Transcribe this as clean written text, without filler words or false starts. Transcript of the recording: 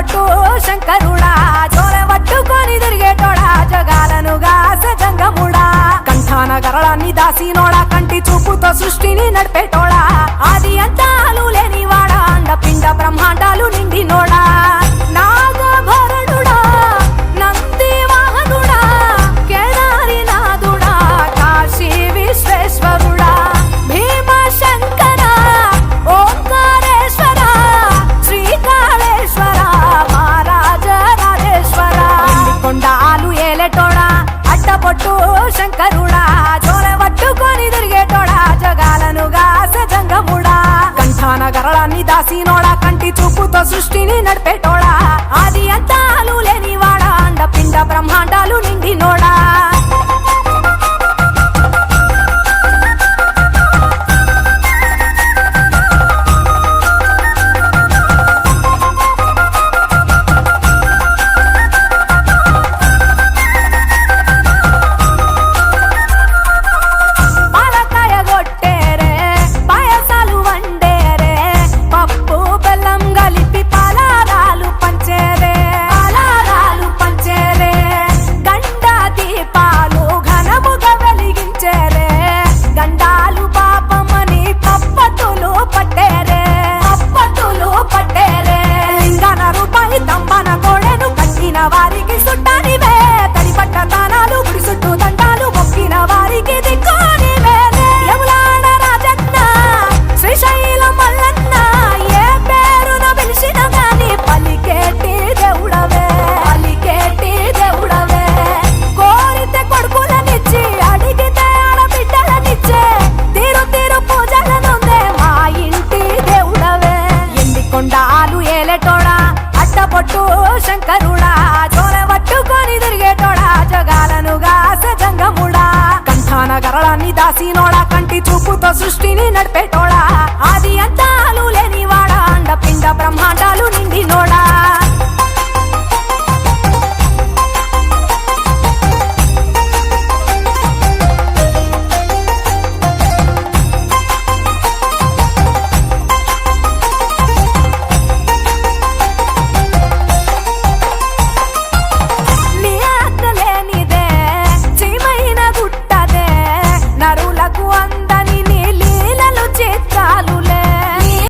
అడ్డబొట్టు శంకరుడా జోలె పట్టుకొని తిరిగేటోడా జగాలను గాసె జంగముడా కంఠాన గరళాన్ని దాసినోడా కంటి చూపుతో సృష్టిని నడిపేటోడా ఆది అంతాలు లేనివాడా అండపిండ బ్రహ్మాండాలు నిండినోడా నాగభరణుడా నంది వాహనుడా కేదారినాథుడా కాశీ విశ్వేశ్వరుడా భీమశంకర ఓంకారేశ్వర శ్రీకాళేశ్వర మహారాజరాజేశ్వర కొండాలు ఏలేటోడా అడ్డబొట్టు శంకరుడా జోలె పట్టుకొని తిరిగేటోడా జగాలను గాసె జంగముడా కంఠాన గరళాన్ని దాసినోడా కంటి చూపుతో సృష్టిని నడిపేటోడా ఆది అంతాలు లేనివాడా అండపిండ బ్రహ్మాండాలు నిండినోడా వారికి సుట్టానివే తడిపట్ట తానాలు గుడి చుట్టూ దండాలు మొక్కిన వారికి దిక్కునివే యములాడ రాజన్న శ్రీశైలం మల్లన్న ఏ పేరున పిలిచిన గాని పలికేటి దేవుడవే కోరితే కొడుకులనిచ్చి అడిగితే ఆడబిడ్డలనిచ్చే తీరు తీరు పూజలనుందే మా ఇంటి దేవుడవే ఎండి కొండాలు ఏలేటోడా అడ్డబొట్టు శంకరుడా జోలె పట్టుకొని తిరిగేటోడా జగాలను గాసె జంగముడా కంఠాన గరళాన్ని దాసినోడా కంటి చూపుతో సృష్టిని నడిపేటోడా